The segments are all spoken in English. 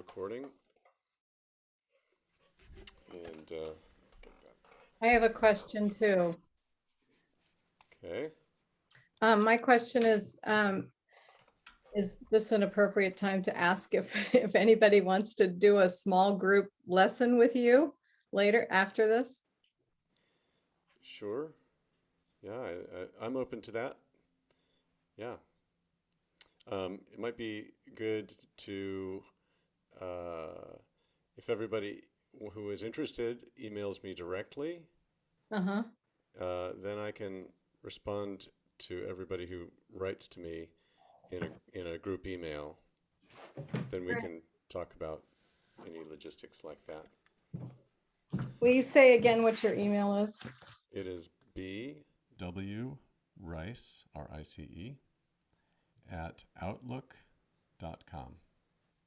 recording. And I have a question too. okay, My question is this an appropriate time to ask if anybody wants to do a small group lesson with you later after this? sure. Yeah, I'm open to that. Yeah. It might be good to, uh, if everybody who is interested emails me directly, Uh-huh. then I can respond to everybody who writes to me in a group email. Then we can talk about any logistics like that. Will you say again what your email is? It is BW Rice, R-I-C-E, at outlook.com.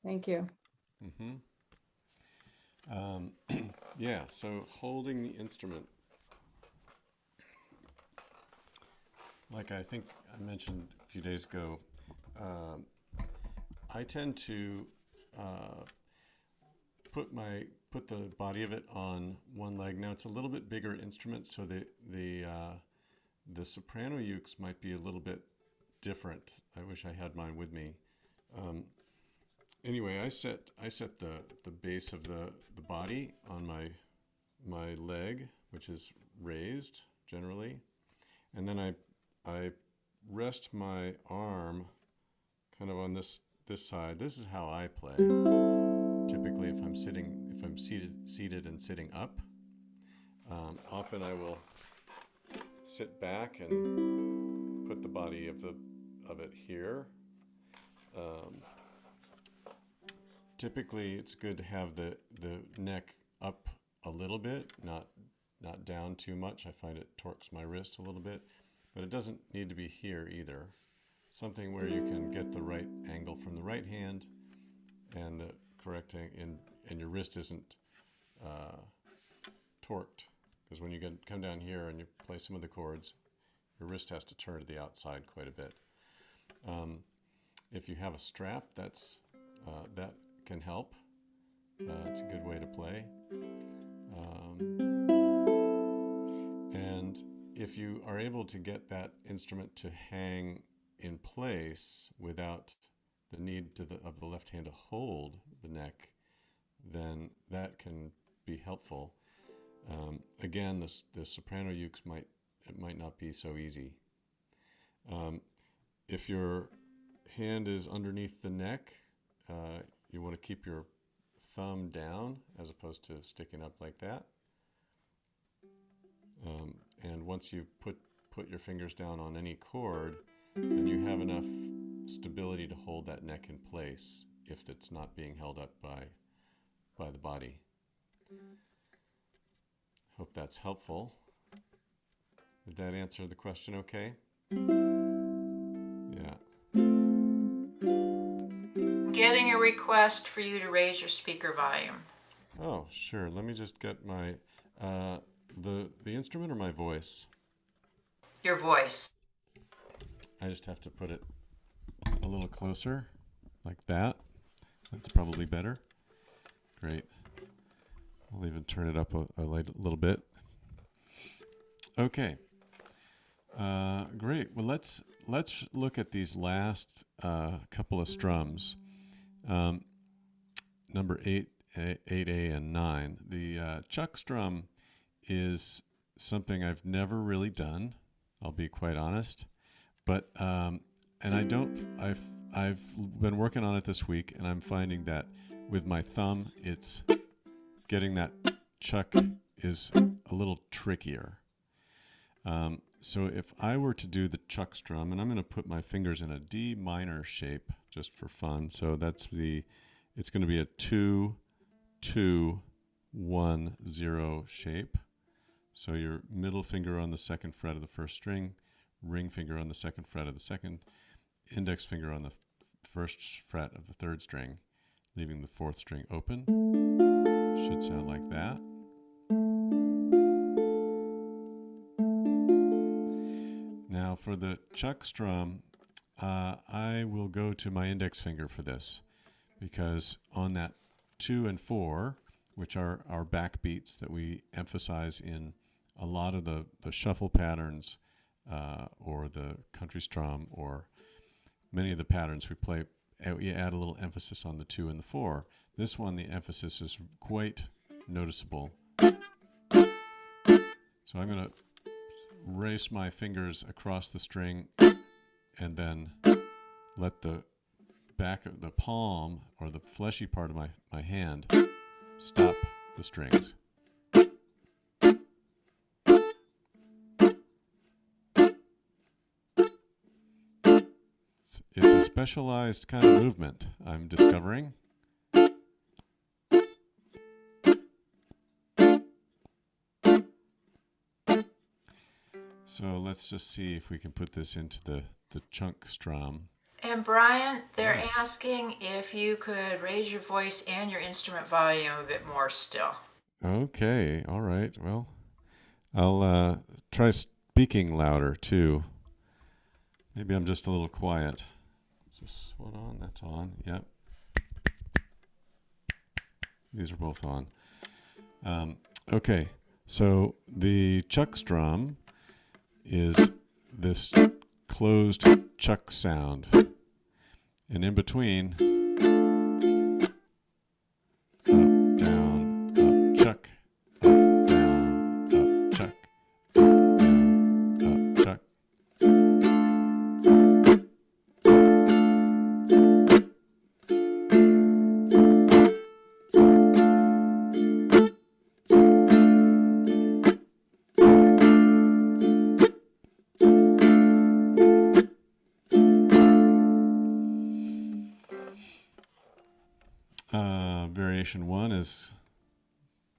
Thank you. Mm-hmm. Yeah, so holding the instrument, like I think I mentioned a few days ago, um, I tend to uh, put the body of it on one leg. Now it's a little bit bigger instrument, so the soprano ukes might be a little bit different. I wish I had mine with me. Um, anyway, I set the base of the body on my leg, which is raised generally, and then I rest my arm kind of on this side. This is how I play. Typically, if I'm seated and sitting up, often I will sit back and put the body of it here. Um, Typically, it's good to have the neck up a little bit, not down too much. I find it torques my wrist a little bit, but it doesn't need to be here either. Something where you can get the right angle from the right hand and the correct and your wrist isn't torqued. Because when you come down here and you play some of the chords, your wrist has to turn to the outside quite a bit. If you have a strap, that can help. It's a good way to play. And if you are able to get that instrument to hang in place without the need of the left hand to hold the neck, then that can be helpful. Again, the soprano ukes might not be so easy. If your hand is underneath the neck, you want to keep your thumb down as opposed to sticking up like that. And once you put your fingers down on any chord, then you have enough stability to hold that neck in place if it's not being held up by the body. Hope that's helpful. Did that answer the question okay? Yeah. Getting a request for you to raise your speaker volume. Oh, sure. Let me just get my the instrument or my voice. Your voice. I just have to put it a little closer, like that. That's probably better. Great. I'll even turn it up a little bit. Okay. Great. Well, let's look at these last couple of strums. Number 8A and 9. The chuck strum is something I've never really done. I'll be quite honest, but I've been working on it this week, and I'm finding that with my thumb, it's getting that chuck is a little trickier. So if I were to do the chuck strum, and I'm going to put my fingers in a D minor shape just for fun. So it's going to be a 2, 2, 1, 0 shape. So your middle finger on the second fret of the first string, ring finger on the second fret of the second, index finger on the first fret of the third string, leaving the fourth string open. Should sound like that. Now for the chuck strum, I will go to my index finger for this, because on that 2 and 4, which are our backbeats that we emphasize in a lot of the shuffle patterns or the country strum or many of the patterns we play, we add a little emphasis on the 2 and the 4. This one, the emphasis is quite noticeable. So I'm going to race my fingers across the string and then let the back of the palm or the fleshy part of my hand stop the strings. It's a specialized kind of movement I'm discovering. So let's just see if we can put this into the chunk strum. And Brian, they're Yes. asking if you could raise your voice and your instrument volume a bit more still. Okay, all right. Well, I'll try speaking louder too. Maybe I'm just a little quiet. Is this one on? That's on. Yep. These are both on. Okay, so the chuck strum is this closed chuck sound. And in between, up, down, up, chuck, up, down, up, chuck, down, up, chuck. Variation 1 is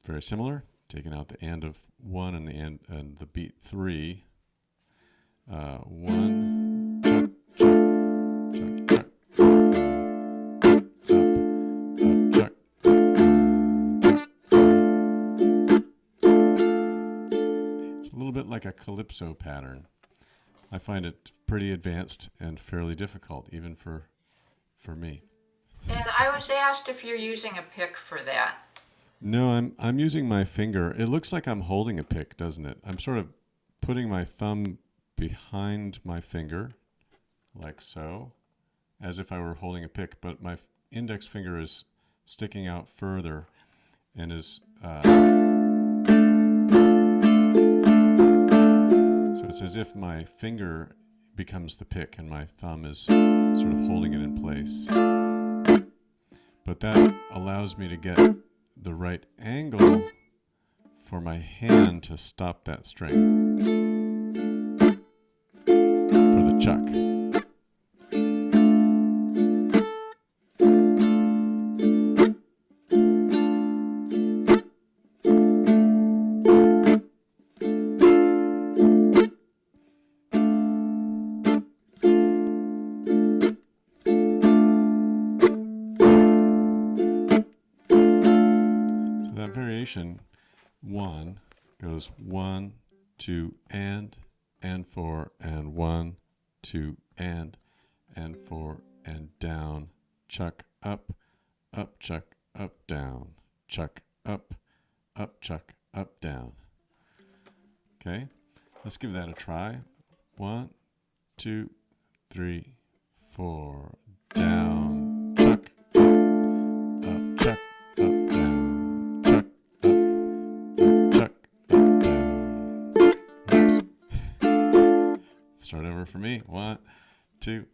very similar, taking out the and of 1 and the and the beat 3. 1, chuck, chuck, chuck, chuck, up, It's a little bit like a calypso pattern. I find it pretty advanced and fairly difficult, even for me. And I was asked if you're using a pick for that. No, I'm using my finger. It looks like I'm holding a pick, doesn't it? I'm sort of putting my thumb behind my finger, like so, as if I were holding a pick, but my index finger is sticking out further and is so it's as if my finger becomes the pick and my thumb is sort of holding it in place. But that allows me to get the right angle for my hand to stop that string for the chuck. Variation 1 goes 1, 2, and 4, and 1, 2, and 4, and down, chuck, up, down, chuck, up, chuck, down. Okay, let's give that a try. 1, 2, 3, 4, down, chuck, up, chuck, up, down. Start over for me. 1, 2,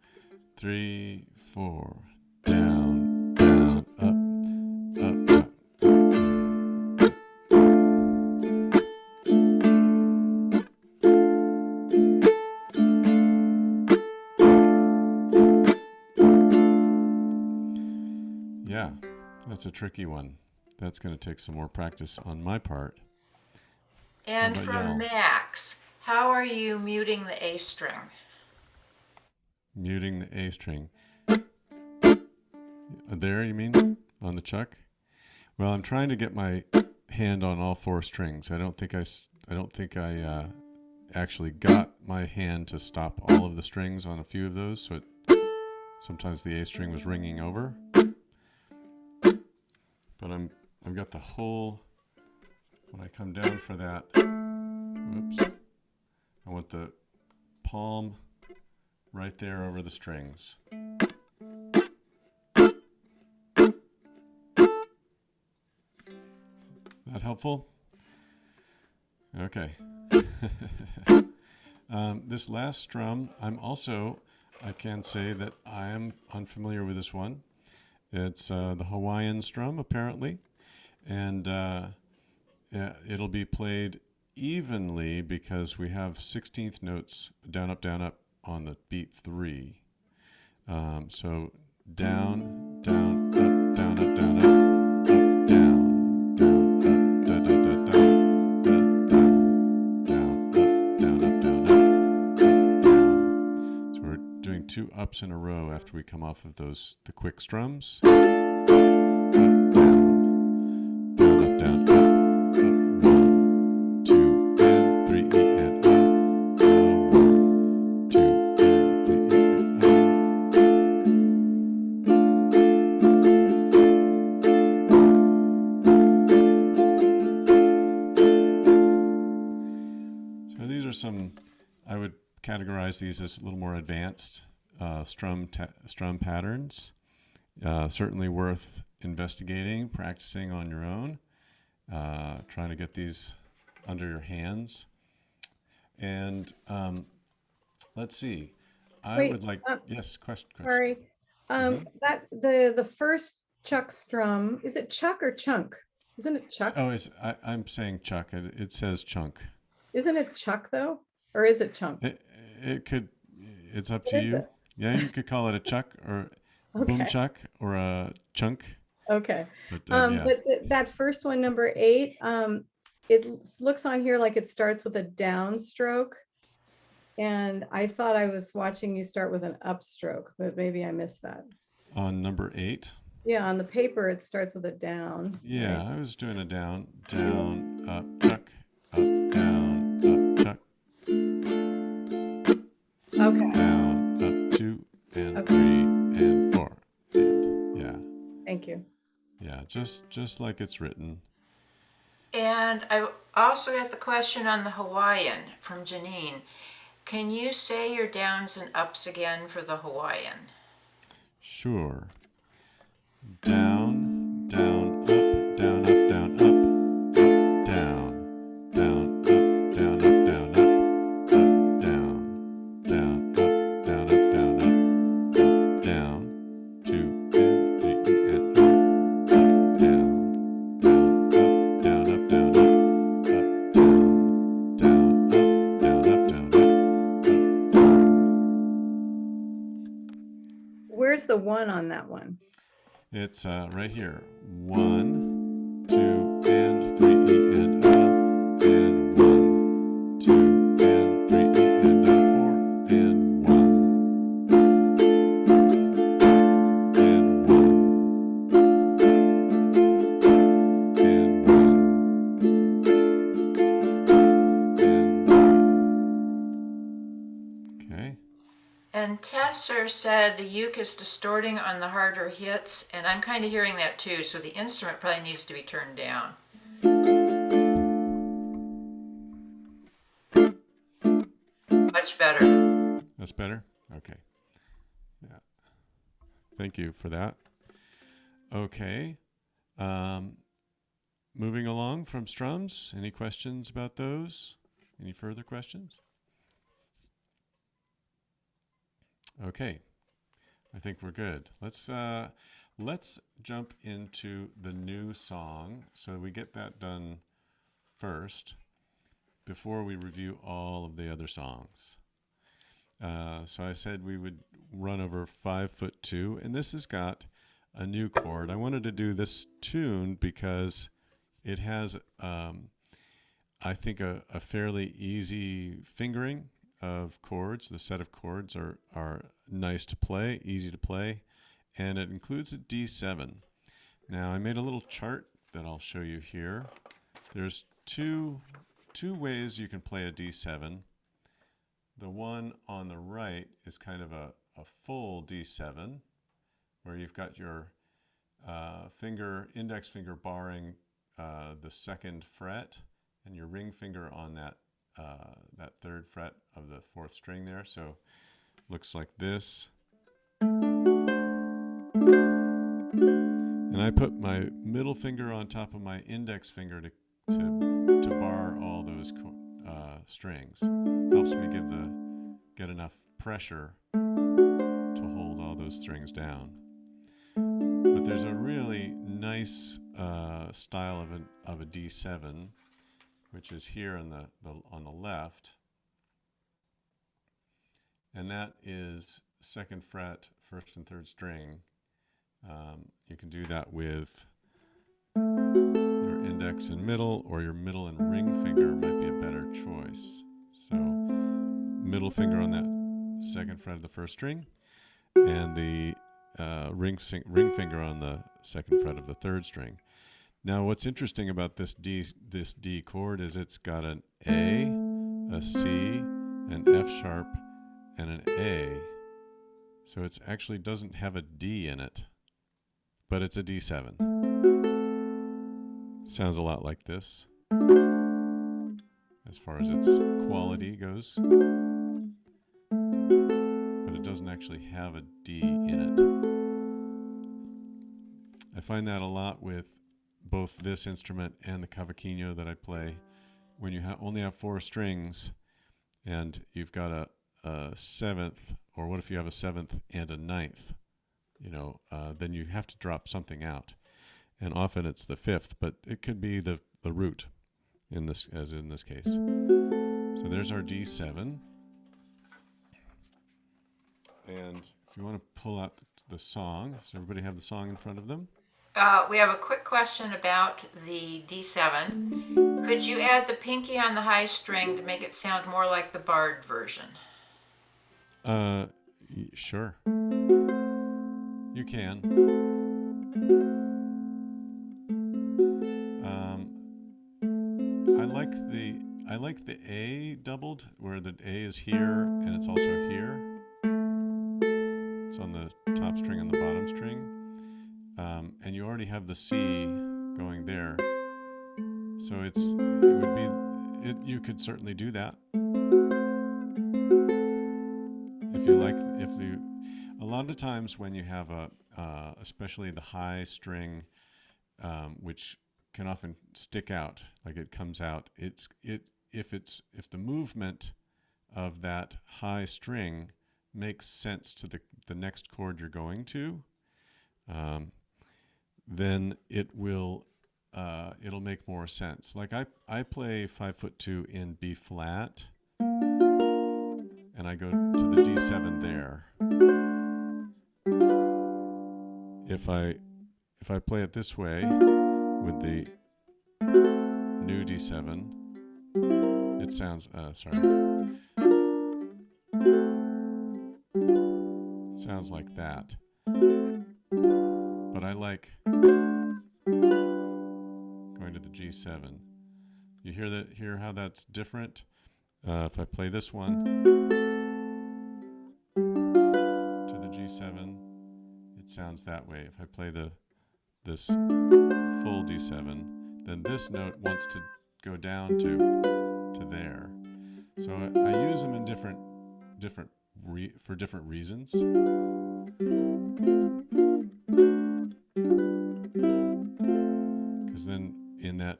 3, 4. Down, down, up, up. Yeah, that's a tricky one. That's going to take some more practice on my part. And for Max, how are you muting the A string? Muting the A string. There, you mean? On the chuck? Well, I'm trying to get my hand on all 4 strings. I don't think I actually got my hand to stop all of the strings on a few of those, so sometimes the A string was ringing over. but I've got the whole, when I come down for that, whoops, I want the palm right there over the strings. That helpful? Okay. This last strum, I can say that I am unfamiliar with this one. It's the Hawaiian strum, apparently. And it'll be played evenly because we have 16th notes down, up on the beat 3. So down, down, up, down, up, down, up, down, down, up, da, da, da, da, down, down, up, down, up, down. So we're doing 2 ups in a row after we come off of the quick strums. Up, down, up, down, up, 1, 2, and 3, and up, 1, 2, and 3, and up. So these are some, I would categorize these as a little more advanced strum patterns. Certainly worth investigating, practicing on your own, trying to get these under your hands. And let's see. I would like, yes, question. Sorry. That the first Chuck strum, is it Chuck or Chunk? Isn't it Chuck? Oh, I'm saying Chuck. It says chunk. Isn't it Chuck though? Or is it Chunk? It could, it's up What to is you. it? Yeah, you could call it a chuck or boom Okay. chuck or a chunk. Okay. But, yeah. But that first one, number 8, it looks on here like it starts with a downstroke. And I thought I was watching you start with an upstroke, but maybe I missed that. On number 8? Yeah, on the paper, it starts with a down. Yeah, right? I was doing a down, down, up, chuck, up, down, up, chuck. Okay. Down, up, 2, and Okay. 3, and 4. And, yeah. Thank you. Yeah, just like it's written. And I also got the question on the Hawaiian from Janine. Can you say your downs and ups again for the Hawaiian? Sure. Down, down, up, down, up, down, up, up, down, down, up, down, up, down, up, up, down, down, up, down, up, down, up, up, down, 2 and 3 and up, up, down, down, up, down, up, down, up, up, down, down, up, down, up, down, up, up, down. Where's the 1 on that one? It's right here. 1, 2, and 3, and and 1, 2, and 3, and 4, and 1, and 1, and 1, and 1. Okay. And Tesser said the uke is distorting on the harder hits, and I'm kind of hearing that too, so the instrument probably needs to be turned down. Much better. That's better? Okay. Yeah. Thank you for that. Okay. Moving along from strums, any questions about those? Any further questions? Okay, I think we're good. Let's jump into the new song so we get that done first before we review all of the other songs. So I said we would run over 5'2", and this has got a new chord. I wanted to do this tune because it has, I think, a fairly easy fingering of chords. The set of chords are nice to play, easy to play, and it includes a D7. Now I made a little chart that I'll show you here. There's two ways you can play a D7. The one on the right is kind of a full D7, where you've got your index finger barring the second fret, and your ring finger on that third fret of the fourth string there. So looks like this. And I put my middle finger on top of my index finger to bar all those strings. Helps me get enough pressure to hold all those strings down. But there's a really nice style of a D7, which is here on the left, and that is second fret, first and third string. You can do that with your index and middle, or your middle and ring finger might be a better choice. So middle finger on that second fret of the first string, and the ring finger on the second fret of the third string. Now what's interesting about this D chord is it's got an A, a C, an F sharp, and an A. So it actually doesn't have a D in it, but it's a D7. Sounds a lot like this as far as its quality goes, but it doesn't actually have a D in it. I find that a lot with both this instrument and the cavaquinho that I play. When you only have 4 strings and you've got a seventh, or what if you have a seventh and a ninth? Then you have to drop something out, and often it's the fifth, but it could be the root as in this case. So there's our D7, and if you want to pull out the song, does everybody have the song in front of them? We have a quick question about the D7. Could you add the pinky on the high string to make it sound more like the barred version? Sure. You can. I like the A doubled, where the A is here and it's also here. It's on the top string and the bottom string, and you already have the C going there. So you could certainly do that if you like. A lot of times when you have especially the high string, which can often stick out, like it comes out. If the movement of that high string makes sense to the next chord you're going to, then it'll make more sense. Like I play 5'2" in B flat, and I go to the D7 there. If I play it this way with the new D7, it sounds it sounds like that. But I like going to the G7. You hear how that's different? If I play this one to the G7, it sounds that way. If I play this full D7, then this note wants to go down to there. So I use them in for different reasons. Because then in that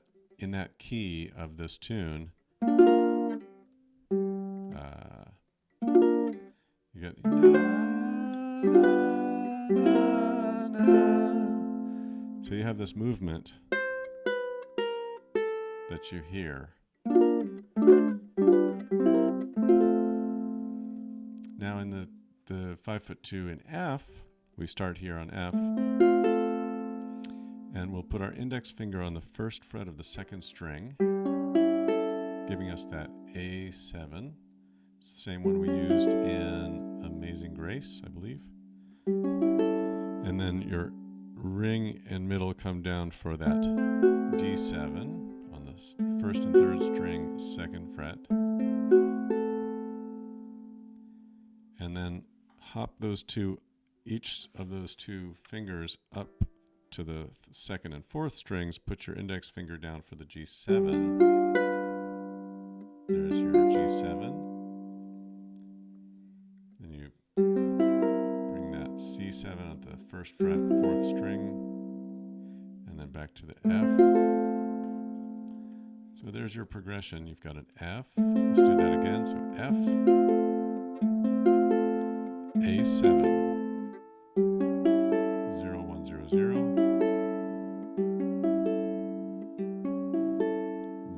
key of this tune, you get so you have this movement that you hear. Now in the 5'2" in F, we start here on F, and we'll put our index finger on the first fret of the second string, giving us that A7, same one we used in Amazing Grace, I believe. And then your ring and middle come down for that D7 on the first and third string, second fret. And then hop each of those two fingers up to the second and fourth strings, put your index finger down for the G7. There's your G7. Then you bring that C7 at the first fret, fourth string, and then back to the F. So there's your progression. You've got an F. Let's do that again. So F, A7. 0, 1, 0, 0,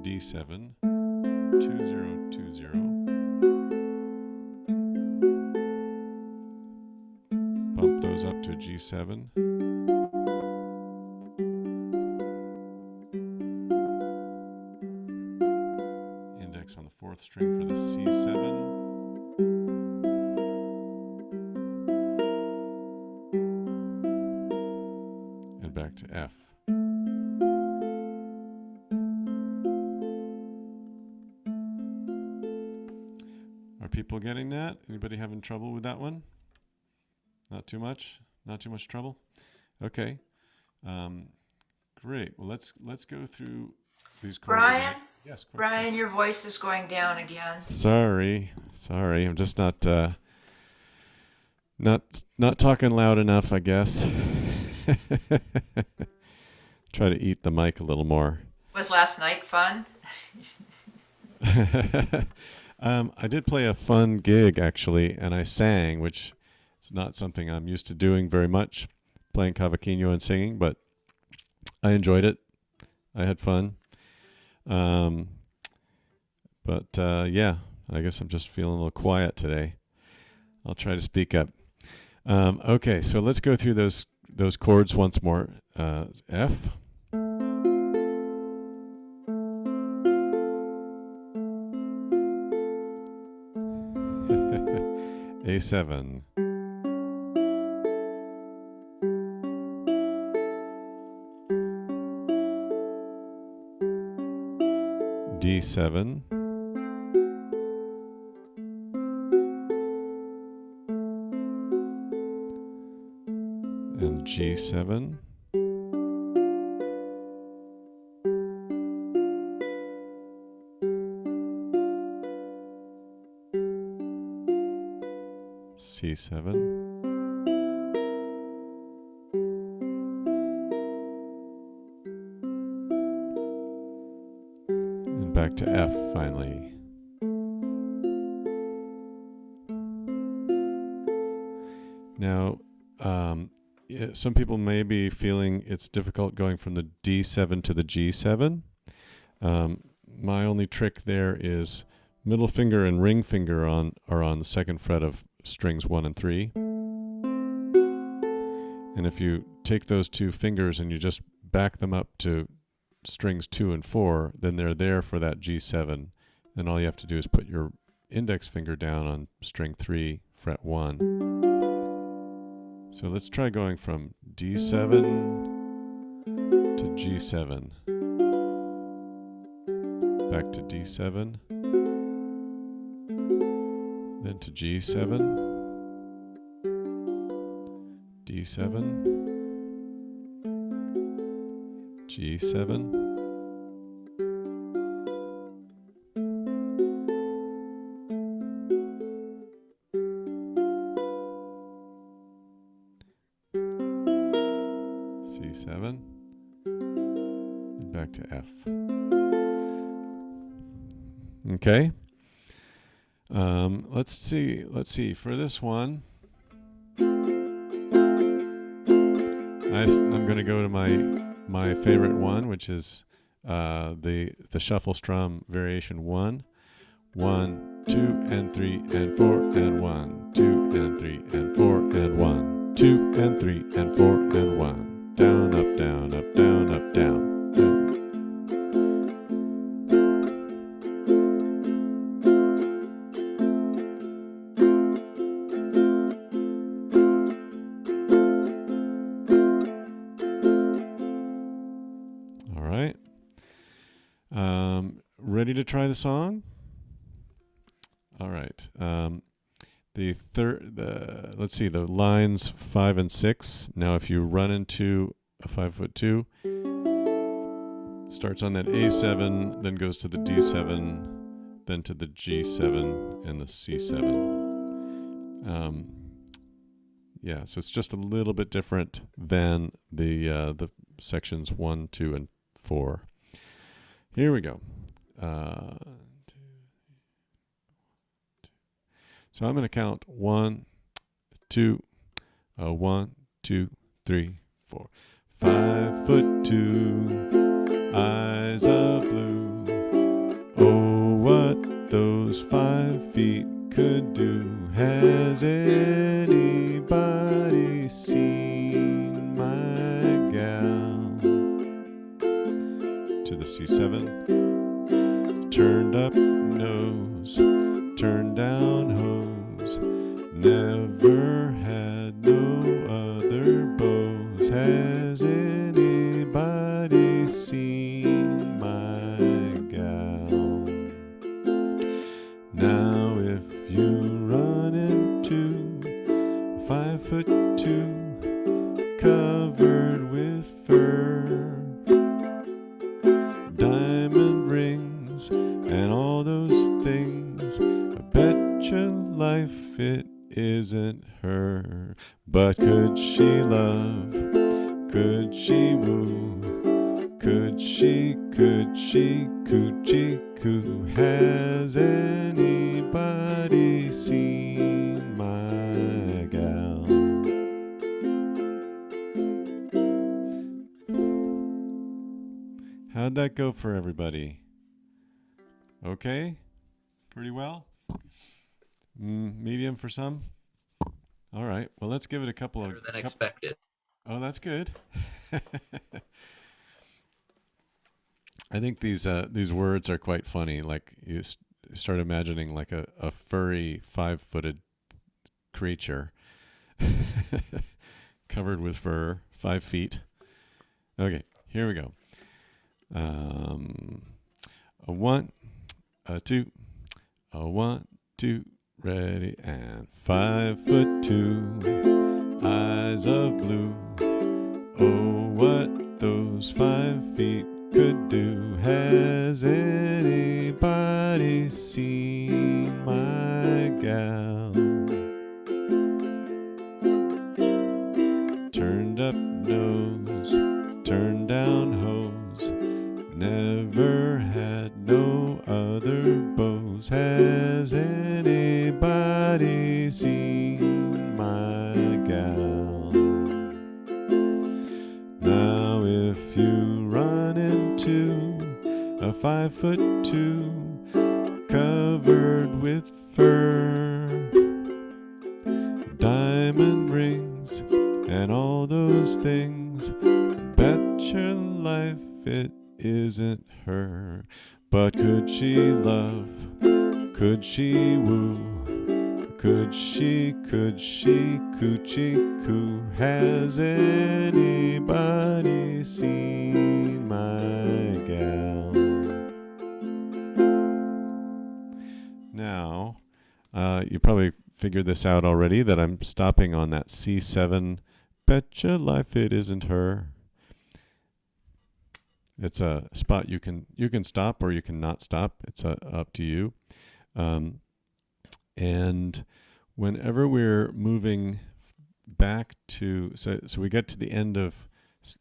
D7, 2, 0, 2, 0, bump those up to G7, index on the fourth string for the C7, back to F. Are people getting that? Anybody having trouble with that one? Not too much? Not too much trouble? Okay. Great. Well, let's go through these chords. Brian? Yes. Brian, your voice is going down again. Sorry. I'm just not talking loud enough, I guess. Try to eat the mic a little more. Was last night fun? I did play a fun gig, actually, and I sang, which is not something I'm used to doing very much, playing cavaquinho and singing, but I enjoyed it. I had fun. Yeah, I guess I'm just feeling a little quiet today. I'll try to speak up. Okay, so let's go through those chords once more. F, A7, D7, and G7, C7, and back to F finally. Now, some people may be feeling it's difficult going from the D7 to the G7. My only trick there is middle finger and ring finger are on the second fret of strings 1 and 3. And if you take those two fingers and you just back them up to strings 2 and 4, then they're there for that G7. And all you have to do is put your index finger down on string 3, fret 1. So let's try going from D7 to G7. Back to D7. Then to G7. D7. G7. C7, and back to F. Okay. Let's see. For this one, I'm going to go to my favorite one, which is the shuffle strum variation 1. 1, 2, and 3, and 4, and 1, 2, and 3, and 4, and 1, 2, and 3, and 4, and 1. Down, up, down, up, down, up, down, down. All right. Ready to try the song? All right. Let's see, the lines 5 and 6. Now, if you run into a 5'2", starts on that A7, then goes to the D7, then to the G7 and the C7. Yeah, so it's just a little bit different than the sections 1, 2, and 4. Here we go. So I'm going to count 1, 2, 1, 2, 3, 4. 5'2", eyes of blue. Oh, what those 5 feet could do. Has anybody seen my gal? To the C7. Turned up nose, turned down hose. Never had no other beaux. Has anybody seen my gal? Now if you run into a 5'2", covered with fur, diamond rings and all those things, I bet your life it isn't her. But could she love? Could she woo? Could she coochie coo? Has anybody seen my gal? How'd that go for everybody? Okay? Pretty well? Medium for some? All right. Well, let's give it a couple Better than expected. Oh, that's good. I think these words are quite funny. Like you start imagining like a furry 5-footed creature covered with fur, 5 feet. Okay, here we go. A 1, a 2, a 1, 2, ready, and 5'2", eyes of blue. Oh, what those 5 feet could do. Has anybody seen my gal? Turned up nose, turned down hose. Never had no other beaux. Has anybody seen my gal? Now if you run into a 5'2", covered with fur, diamond rings and all those things, bet your life it isn't her. But could she love? Could she woo? Could she coochie coo? Has anybody seen my gal? Now, you probably figured this out already, that I'm stopping on that C7. Bet your life it isn't her. It's a spot you can stop or you can not stop. It's up to you. And whenever we're moving back to, so we get to the end of,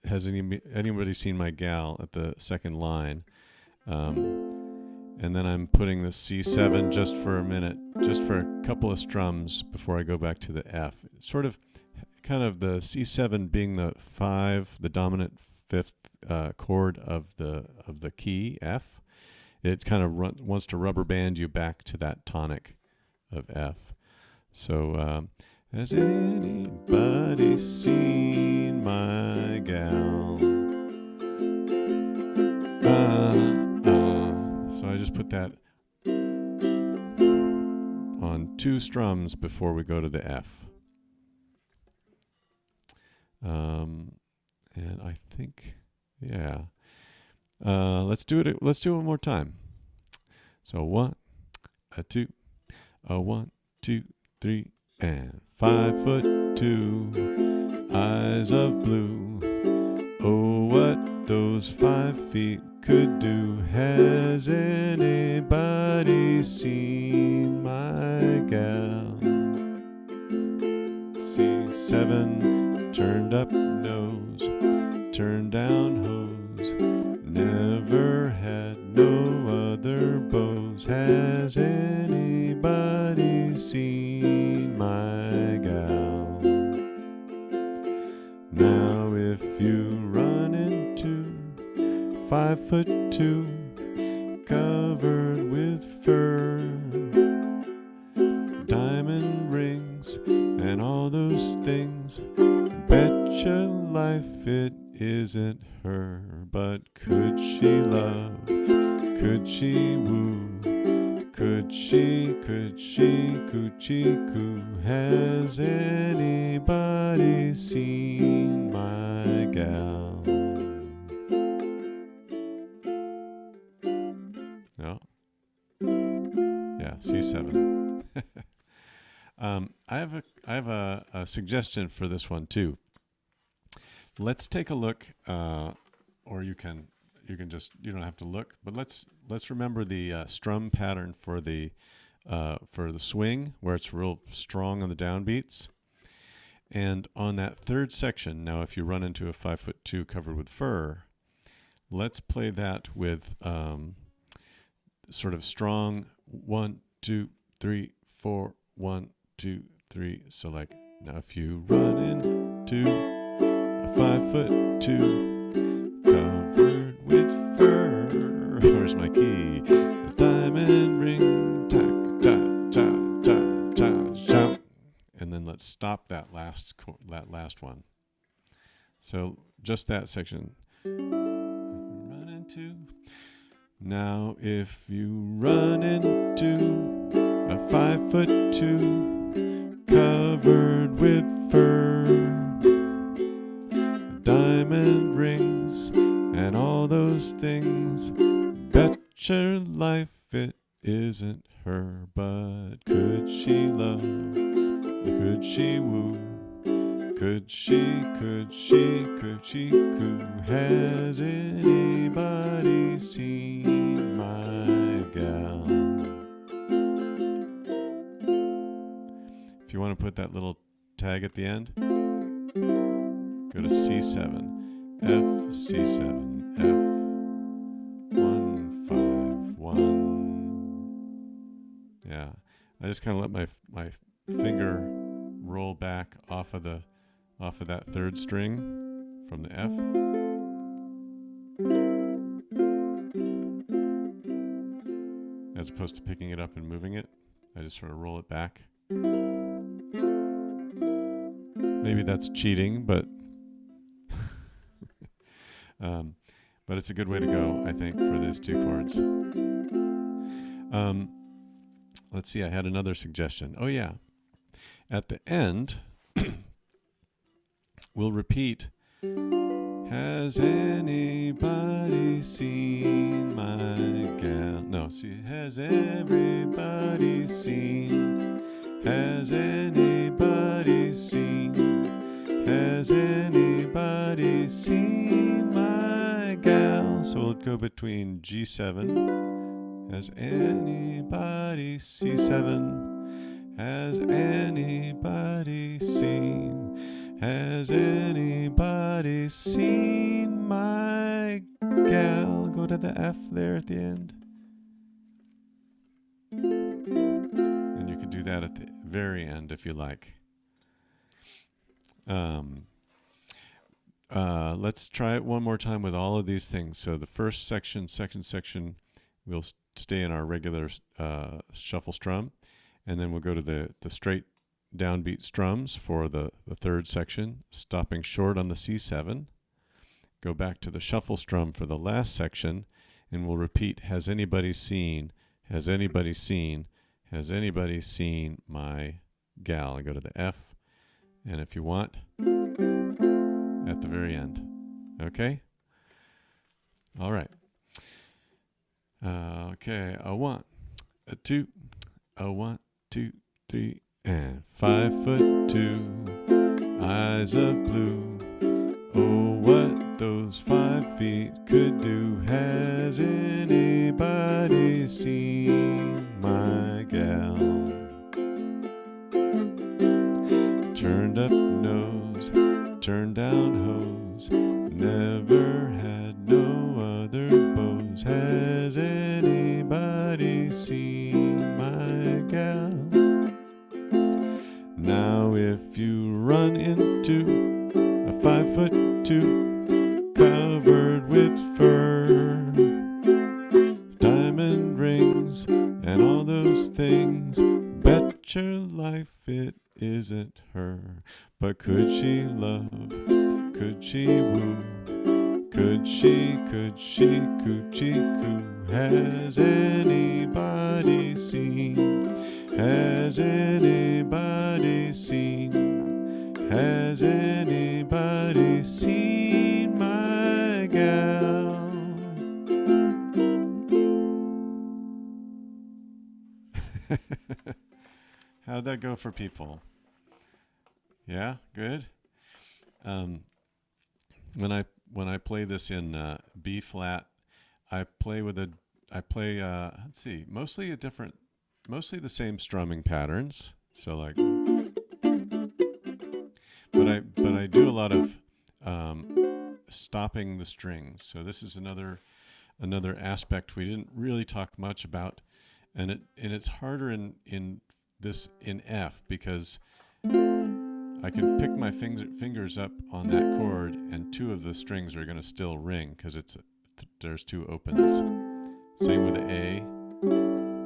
has anybody seen my gal, at the second line. And then I'm putting the C7 just for a minute, just for a couple of strums before I go back to the F. Sort of, kind of the C7 being the 5, the dominant 5th chord of the key F. It kind of wants to rubber band you back to that tonic of F. So, has anybody seen my gal? So I just put that on 2 strums before we go to the F. And I think, yeah. Let's do it one more time. So 1, a 2, a 1, 2, 3, and 5'2", eyes of blue. what those 5 feet could do. Has anybody seen my gal? C7, turned up nose, turned down hose, never had no other beaux. Has anybody seen my gal? Now if you run into 5'2", covered with fur, diamond rings and all those things, bet your life it isn't her. But could she love? Could she woo? Could she coochie coo? Has anybody seen my gal? No? Yeah, C7. I have a suggestion for this one too. Let's take a look, or you can just, you don't have to look, but let's remember the strum pattern for the swing, where it's real strong on the downbeats. And on that third section, now if you run into a 5'2" covered with fur, let's play that with sort of strong 1, 2, 3, 4, 1, 2, 3. So like, now if you run into a 5'2" covered with fur, where's my key? A diamond ring, tack, ta, ta, ta, ta, shout. And then let's stop that last one. So just that section. Run into. Now if you run into a 5'2" covered with fur, diamond rings and all those things, bet your life it isn't her. But could she love? Could she woo? Could she coo? Has anybody seen my gal? If you want to put that little tag at the end, go to C7, F, C7, F, 1, 5, 1. Yeah, I just kind of let my finger roll back off of that third string from the F. As opposed to picking it up and moving it, I just sort of roll it back. Maybe that's cheating, but but it's a good way to go, I think, for these 2 chords. Let's see, I had another suggestion. Oh yeah, at the end, we'll repeat, has anybody seen my gal? No, see, has everybody seen? Has anybody seen? Has anybody seen my gal? So we'll go between G7. Has anybody C7? Has anybody seen? Has anybody seen my gal? Go to the F there at the end. And you can do that at the very end if you like. Let's try it one more time with all of these things. So the first section, second section, we'll stay in our regular shuffle strum. And then we'll go to the straight downbeat strums for the third section, stopping short on the C7. Go back to the shuffle strum for the last section, and we'll repeat, has anybody seen? Has anybody seen? Has anybody seen my gal? I go to the F, and if you want, at the very end. Okay? All right. Okay, a 1, a 2, a 1, 2, 3, and 5'2", eyes of blue. Oh, what what those 5 feet could do. Has anybody seen my gal? Turned up nose, turned down hose, never had no other beaux. Has anybody seen my gal? Now if you run into a 5'2", covered with fur, diamond rings and all those things, bet your life it isn't her. But could she love? Could she woo? Could she coochie coo? Has anybody seen? Has anybody seen? Has anybody seen my gal? How'd that go for people? Yeah, good. When I play this in B flat, I play let's see, mostly the same strumming patterns. So like, but I do a lot of stopping the strings. So this is another aspect we didn't really talk much about, and it's harder in F, because I can pick my fingers up on that chord, and 2 of the strings are going to still ring because there's 2 opens. Same with the A.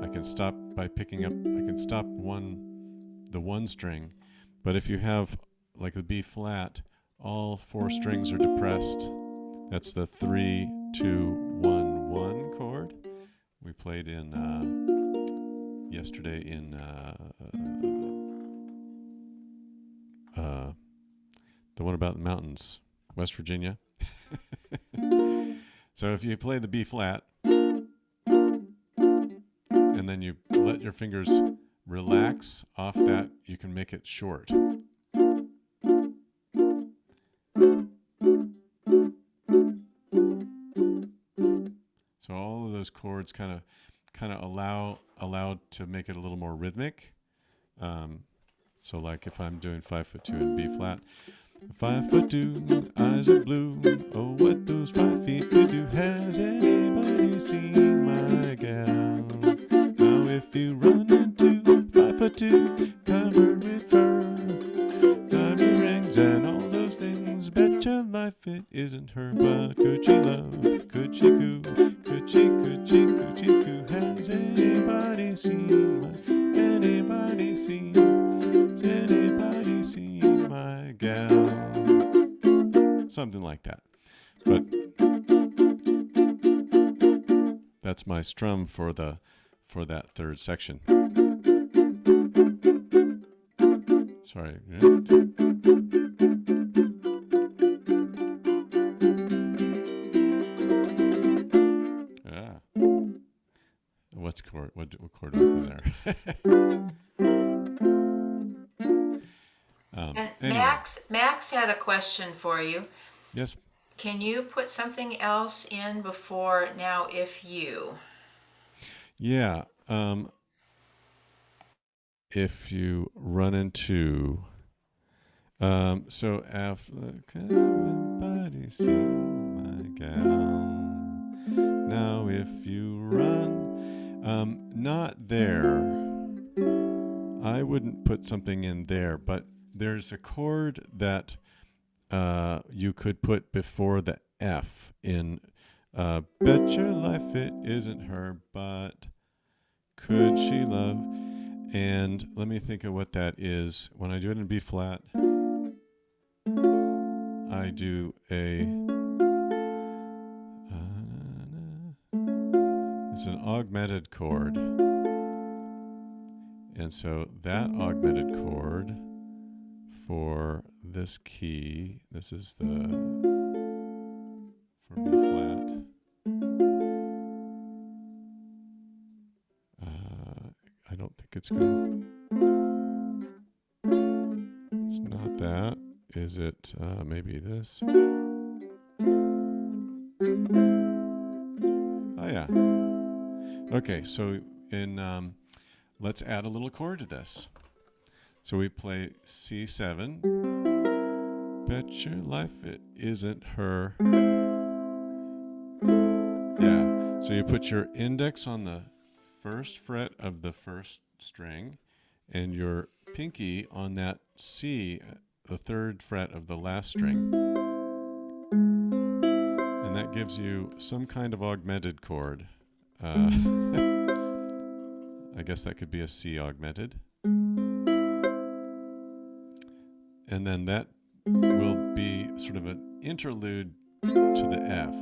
I can stop by picking up. I can stop the 1 string, but if you have like the B flat, all 4 strings are depressed. That's the 3, 2, 1, 1 chord we played in yesterday in the one about the mountains, West Virginia. So if you play the B flat, and then you let your fingers relax off that, you can make it short. So all of those chords kind of allowed to make it a little more rhythmic. So like if I'm doing 5'2" in B flat, 5'2", eyes are blue. Oh, what those 5 feet could do. Has anybody seen my gal? Now if you run into 5'2", covered with fur, diamond rings and all those things, bet your life it isn't her. But could she love? Could she coo? Could she coo? Has anybody seen my? Anybody seen? Anybody seen my gal? Something like that. But that's my strum for that 3rd section. Sorry. Ah. What chord do I play there? And Anyway. Max had a question for you. Yes. Can you put something else in before now if you? Yeah. If you run into so after everybody seen my gal. Now if you run not there, I wouldn't put something in there, but there's a chord that you could put before the F in bet your life it isn't her, but could she love? And let me think of what that is. When I do it in B flat, I do it's an augmented chord. And so that augmented chord for this key, this is for B flat. I don't think it's going to. It's not that. Is it maybe this? yeah. Okay, so let's add a little chord to this. So we play C7. Bet your life it isn't her. Yeah. So you put your index on the first fret of the first string and your pinky on that C, the third fret of the last string. And that gives you some kind of augmented chord. I guess that could be a C augmented. And then that will be sort of an interlude to the F.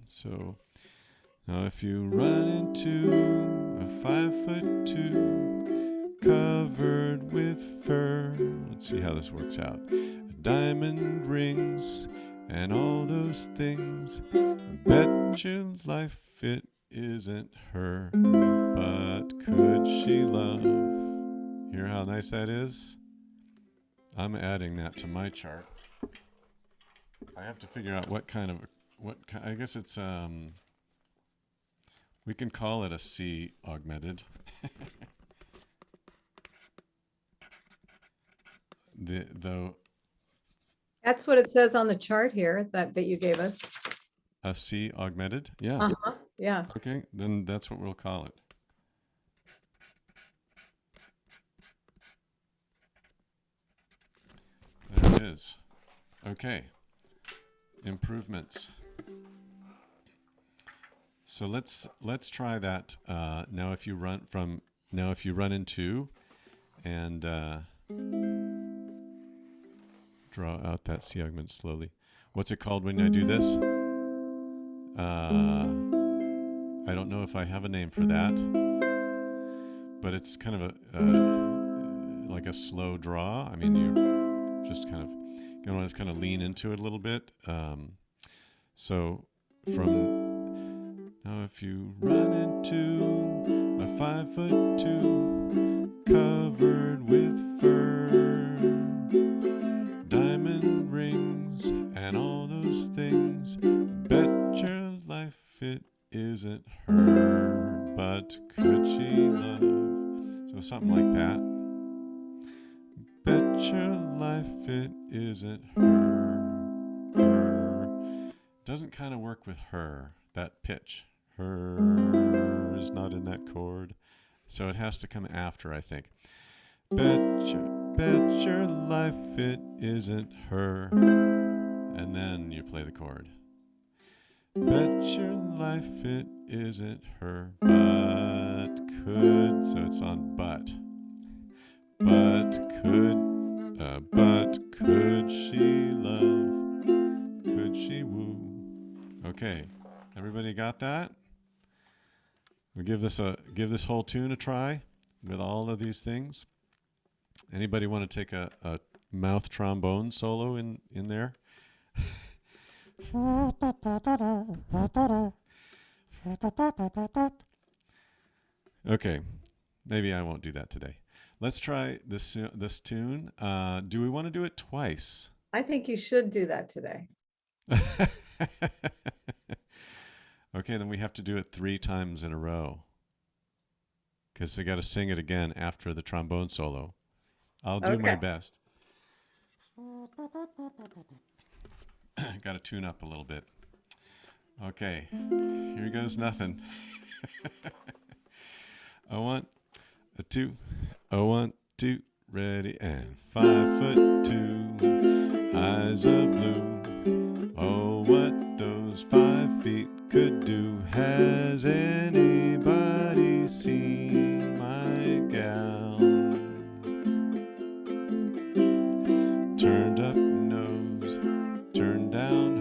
So now if you run into a 5'2" covered with fur, let's see how this works out. Diamond rings and all those things. Bet your life it isn't her, but could she love? Hear how nice that is? I'm adding that to my chart. I have to figure out I guess it's we can call it a C augmented. Though That's what it says on the chart here that you gave us. a C augmented? Yeah. Uh-huh. Yeah. Okay, then that's what we'll call it. There it is. Okay. Improvements. So let's try that. Now if you run into and draw out that C augment slowly. What's it called when I do this? I don't know if I have a name for that, but it's kind of like a slow draw. I mean, you just kind of want to lean into it a little bit. So from now, if you run into a 5'2" covered with fur, diamond rings and all those things, bet your life it isn't her, but could she love? So something like that. Bet your life it isn't her. Doesn't kind of work with her, that pitch. Her is not in that chord. So it has to come after, I think. Bet your life it isn't her. And then you play the chord. Bet your life it isn't her, but could. So it's on but. But could she love? Could she woo? Okay, everybody got that? We'll give this whole tune a try with all of these things. Anybody want to take a mouth trombone solo in there? Okay, maybe I won't do that today. Let's try this tune. Do we want to do it twice? I think you should do that today. Okay, then we have to do it 3 times in a row. Because I got to sing it again after the trombone solo. I'll do my best. Got to tune up a little bit. Okay, here goes nothing. A 1, a 2, a 1, 2, ready, and 5'2", eyes of blue. Oh, what those 5 feet could do. Has anybody seen my gal? Turned up nose, turned down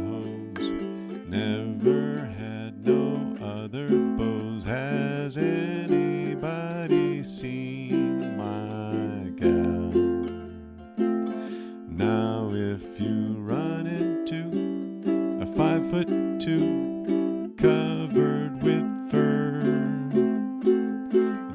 hose, never had no other beaux. Has anybody seen my gal? Now if you run into a 5'2" covered with fur,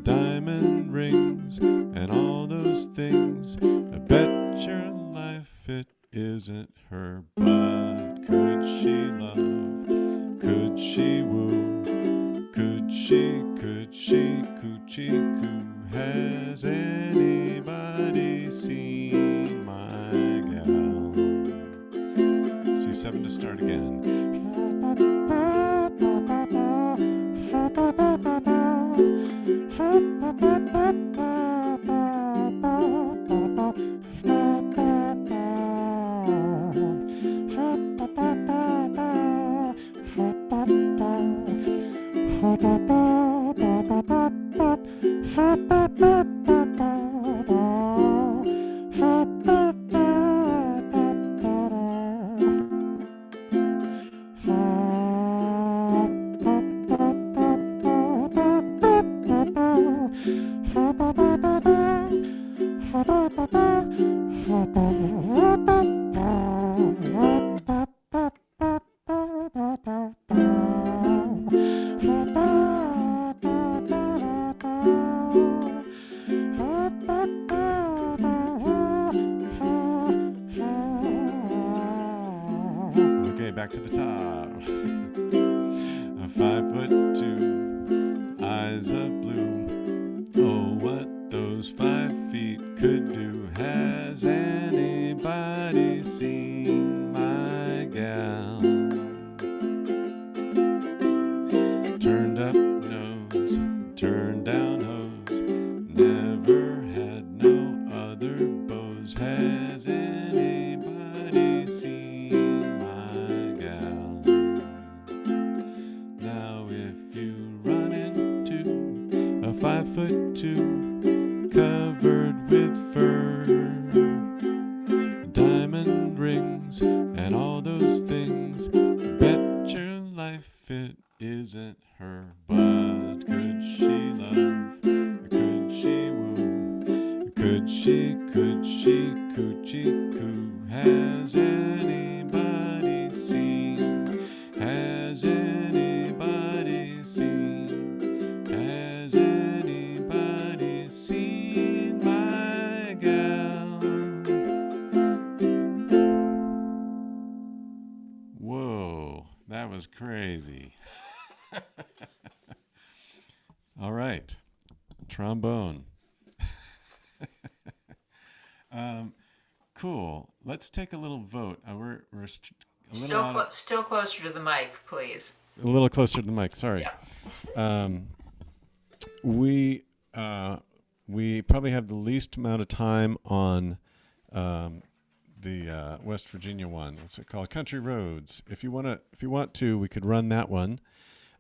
diamond rings and all those things, I bet your life it isn't her, but could she love? Could Okay, back to the top. 5'2", eyes of blue. Oh, what those 5 feet could do. Has anybody seen my gal? Turned up nose, turned down hose. Never had no other beaux. Has anybody seen my gal? Now if you run into a 5'2", covered with fur, diamond rings and all those things, bet your life it isn't her. But could she love? Could she woo? Could she coochie coo? Has anybody seen? Has anybody seen? Has anybody seen my gal? Whoa, that was crazy. All right, trombone. Cool. Let's take a little vote. We're a little Still closer to the mic, please. a little closer to the mic. Sorry. Yeah. We probably have the least amount of time on the West Virginia one. What's it called? Country Roads. If you want to, we could run that one.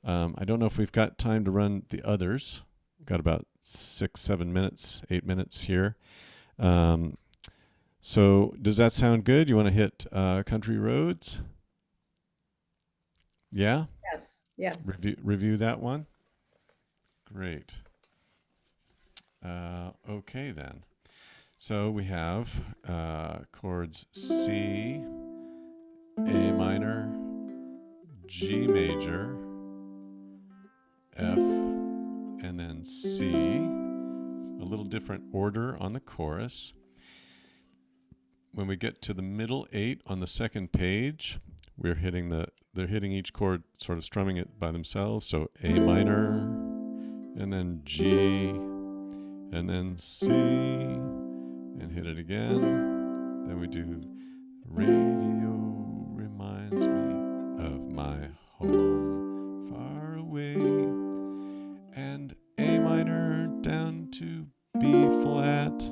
I don't know if we've got time to run the others. We've got about 6, 7 minutes, 8 minutes here. So does that sound good? You want to hit Country Roads? Yeah? Yes. Review that one? Great. Okay then. So we have chords C, A minor, G major, F, and then C. A little different order on the chorus. When we get to the middle 8 on the second page, they're hitting each chord, sort of strumming it by themselves. So A minor, and then G, and then C, and hit it again. Then we do radio reminds me of my home far away, and A minor down to B flat.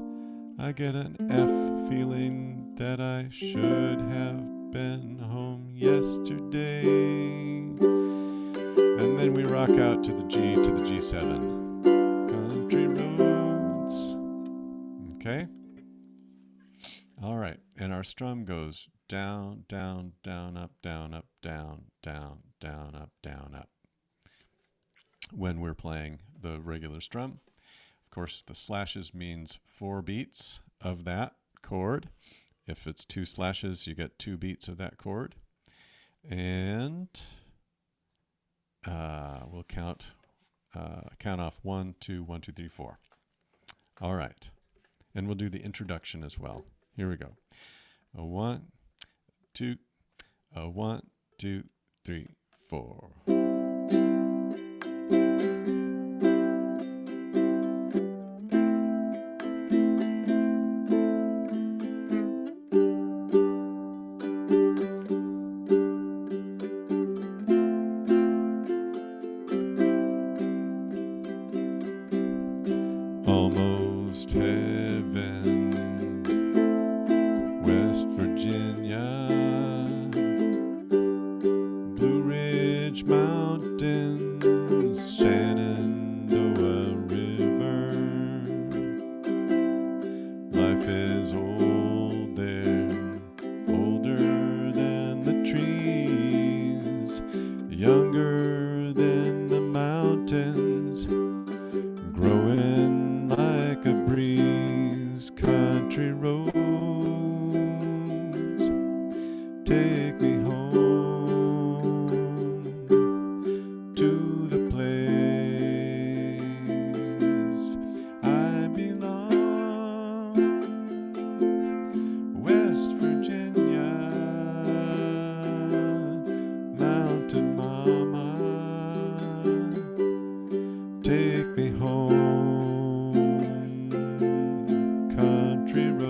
I get an F feeling that I should have been home yesterday. And then we rock out to the G to the G7. Country roads. Okay? All right. And our strum goes down, down, down, up, down, up, down, down, down, up, down, up. When we're playing the regular strum. Of course, the slashes means 4 beats of that chord. If it's 2 slashes, you get 2 beats of that chord. And we'll count off 1, 2, 1, 2, 3, 4. All right. And we'll do the introduction as well. Here we go. 1, 2, 1, 2, 3, 4. Ridge Mountains, Shenandoah River. Life is old there, older than the trees, younger than the mountains, growing like a breeze. Country roads, take me home to the place I belong. West Virginia, Mountain Mama, take me home. Country roads.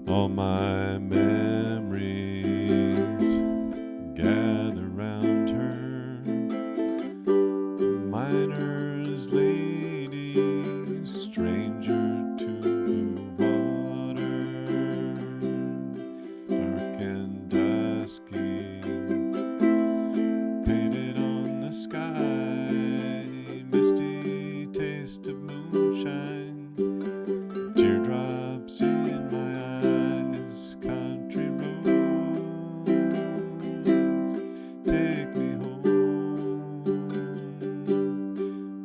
All my memories gather round her. Miner's lady, stranger to blue water, dark and dusky, painted on the sky, misty taste of moonshine, teardrops in my eyes. Country roads, take me home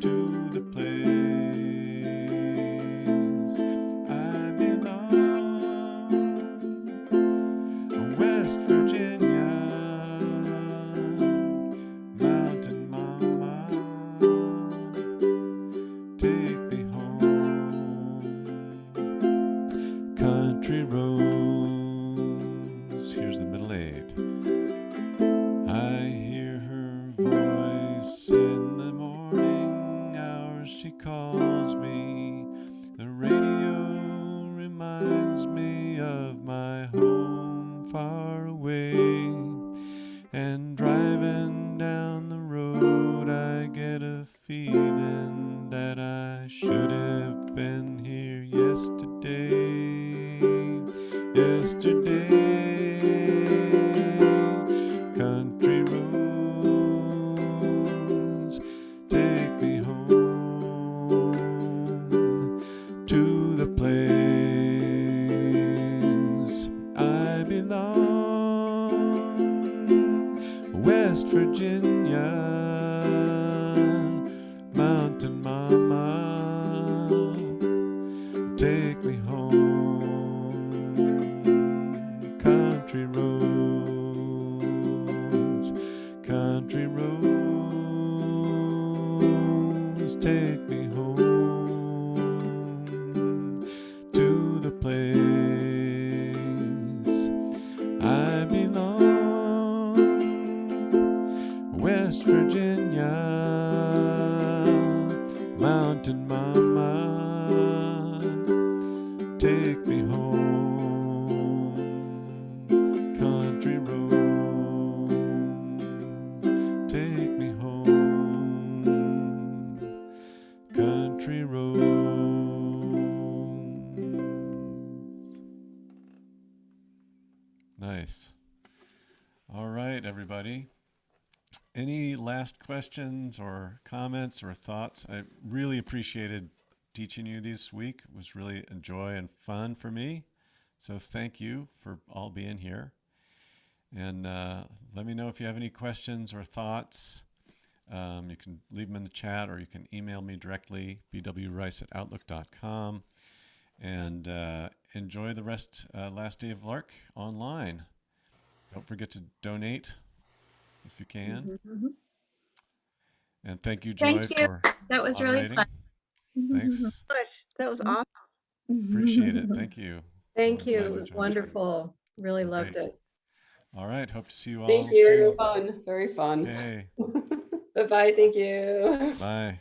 to the place I belong. West Virginia, Mountain Mama, take me home. Country roads. Here's the middle eight. I hear her voice in the morning hours. She calls me. The radio reminds me of my home far away. And driving down the road, I get a feeling that I should have been here yesterday. Country roads, take me home to the place I belong. West Virginia, Mountain Mama, take me home. Country roads, country roads, take me home to the place I belong. West Virginia, Mountain Mama, take me home. Country roads, take me home. Country roads. Nice. All right, everybody. Any last questions or comments or thoughts? I really appreciated teaching you this week. It was really a joy and fun for me. So thank you for all being here. And let me know if you have any questions or thoughts. You can leave them in the chat, or you can email me directly, bwrice@outlook.com. And enjoy the last day of Lark online. Don't forget to donate if you can. Mm-hmm. And thank you, Joy, Thank you. for That was really moderating. fun. Thanks. That was awesome. Appreciate it. Thank you. Thank Really you. glad It you was joined. wonderful. Really loved Great. it. All right. Hope to see you all Thank you. soon. Fun. Very fun. Okay. Bye-bye. Thank you. Bye.